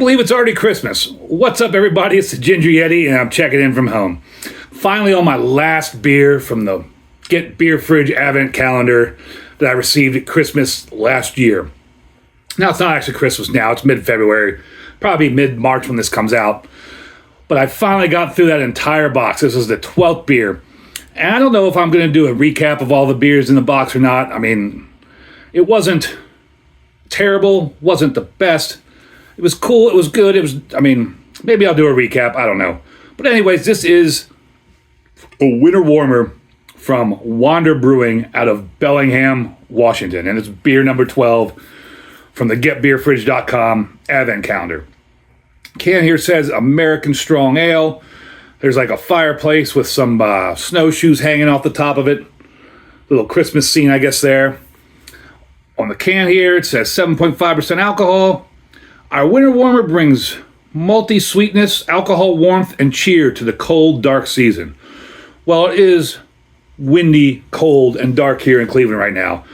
believe it's already Christmas. What's up, everybody? It's the Ginger Yeti, and I'm checking in from home. Finally on my last beer from the Get Beer Fridge Advent Calendar that I received at Christmas last year. Now, it's not actually Christmas now. It's mid-February, probably mid-March when this comes out. But I finally got through that entire box. This is the 12th beer. And I don't know if I'm going to do a recap of all the beers in the box or not. I mean, it wasn't terrible, wasn't the best. It was cool, it was good, maybe I'll do a recap, I don't know. But anyways, this is a winter warmer from Wander Brewing out of Bellingham, Washington. And it's beer number 12 from the GetBeerFridge.com Advent Calendar. Can here says American Strong Ale. There's like a fireplace with some snowshoes hanging off the top of it. Little Christmas scene, I guess, there. On the can here, it says 7.5% alcohol. Our winter warmer brings malty sweetness, alcohol warmth, and cheer to the cold, dark season. Well, it is windy, cold, and dark here in Cleveland right now.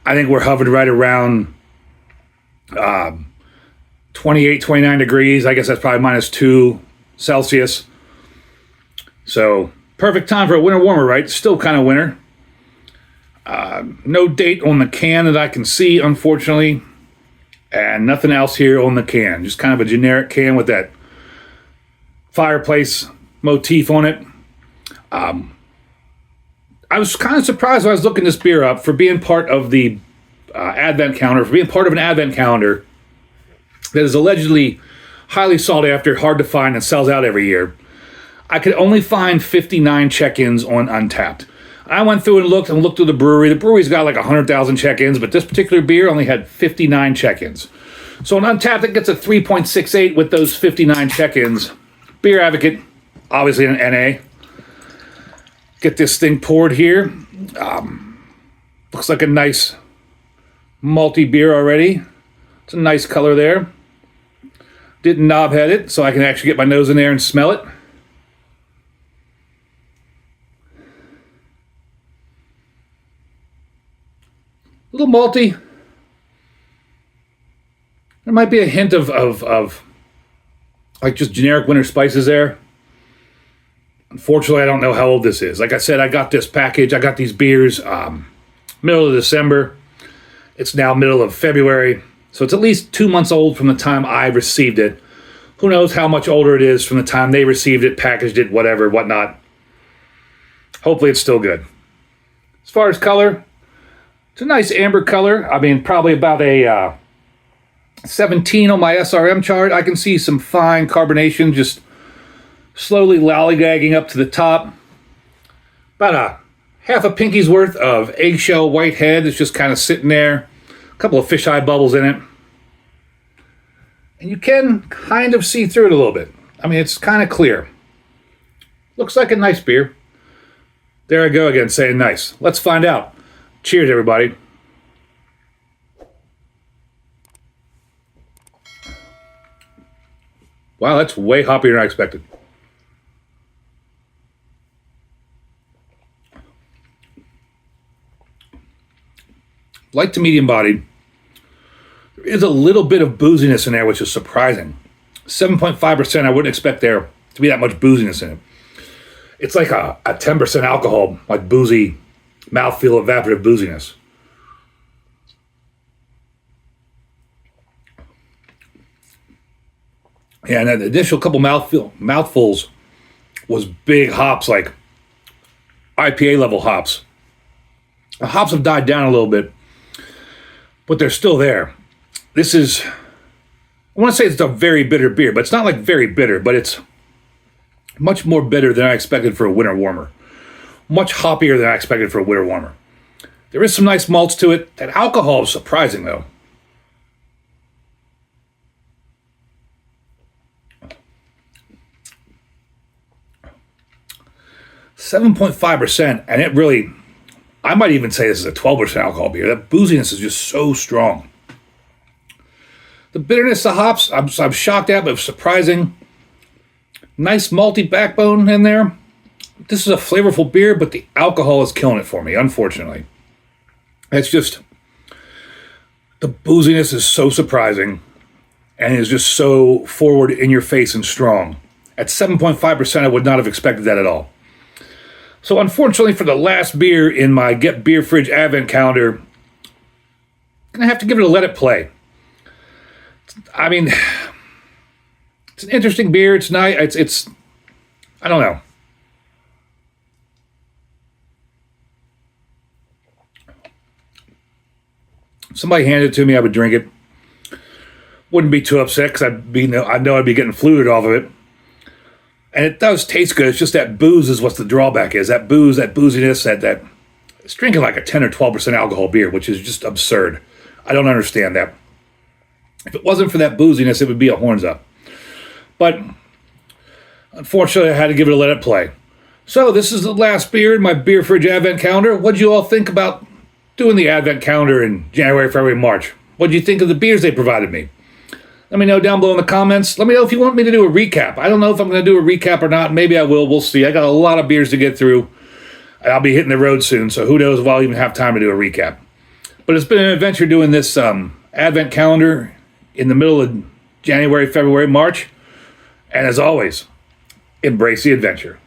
I think we're hovering right around 28, 29 degrees. I guess that's probably -2 Celsius. So, perfect time for a winter warmer, right? Still kind of winter. No date on the can that I can see, unfortunately. And nothing else here on the can. Just kind of a generic can with that fireplace motif on it. I was kind of surprised when I was looking this beer up for being part of the Advent calendar, for being part of an Advent calendar that is allegedly highly sought after, hard to find, and sells out every year. I could only find 59 check-ins on Untappd. I went through and looked through the brewery. The brewery's got like 100,000 check-ins, but this particular beer only had 59 check-ins. So on Untappd, it gets a 3.68 with those 59 check-ins. Beer Advocate, obviously an NA. Get this thing poured here. Looks like a nice malty beer already. It's a nice color there. Didn't knobhead it, so I can actually get my nose in there and smell it. A little malty. There might be a hint of like just generic winter spices there. Unfortunately, I don't know how old this is. Like I said, I got this package. I got these beers middle of December. It's now middle of February. So it's at least 2 months old from the time I received it. Who knows how much older it is from the time they received it, packaged it, whatever, whatnot. Hopefully it's still good. As far as color, it's a nice amber color. I mean, probably about a 17 on my SRM chart. I can see some fine carbonation just slowly lollygagging up to the top. About a half a pinky's worth of eggshell white head that's just kind of sitting there. A couple of fisheye bubbles in it. And you can kind of see through it a little bit. I mean, it's kind of clear. Looks like a nice beer. There I go again, saying nice. Let's find out. Cheers, everybody. Wow, that's way hoppier than I expected. Light to medium bodied. There is a little bit of booziness in there, which is surprising. 7.5%, I wouldn't expect there to be that much booziness in it. It's like a 10% alcohol, like boozy mouthfeel, evaporative booziness. Yeah, and that initial couple mouthfuls was big hops, like IPA level hops. The hops have died down a little bit, but they're still there. This is, I want to say it's a very bitter beer, but it's not like very bitter, but it's much more bitter than I expected for a winter warmer. Much hoppier than I expected for a winter warmer. There is some nice malts to it. That alcohol is surprising, though. .5%, and it really, I might even say this is a 12% alcohol beer. That booziness is just so strong. The bitterness of hops, I'm shocked at, but surprising. Nice malty backbone in there. This is a flavorful beer, but the alcohol is killing it for me, unfortunately. It's just, the booziness is so surprising. and is just so forward, in your face, and strong. At 7.5%, I would not have expected that at all. So unfortunately, for the last beer in my Get Beer Fridge Advent Calendar, I'm going to have to give it a let it play. I mean, it's an interesting beer. It's nice. It's I don't know. If somebody handed it to me, I would drink it. Wouldn't be too upset because I know I'd be getting fluid off of it. And it does taste good. It's just that booze is what the drawback is. That booze, that booziness, that it's drinking like a 10 or 12% alcohol beer, which is just absurd. I don't understand that. If it wasn't for that booziness, it would be a horns up. But unfortunately, I had to give it a let it play. So this is the last beer in my Beer Fridge Advent Calendar. What did you all think about doing the Advent Calendar in January, February, March? What did you think of the beers they provided me? Let me know down below in the comments. Let me know if you want me to do a recap. I don't know if I'm going to do a recap or not. Maybe I will. We'll see. I got a lot of beers to get through. I'll be hitting the road soon, so who knows if I'll even have time to do a recap. But it's been an adventure doing this Advent Calendar in the middle of January, February, March. And as always, embrace the adventure.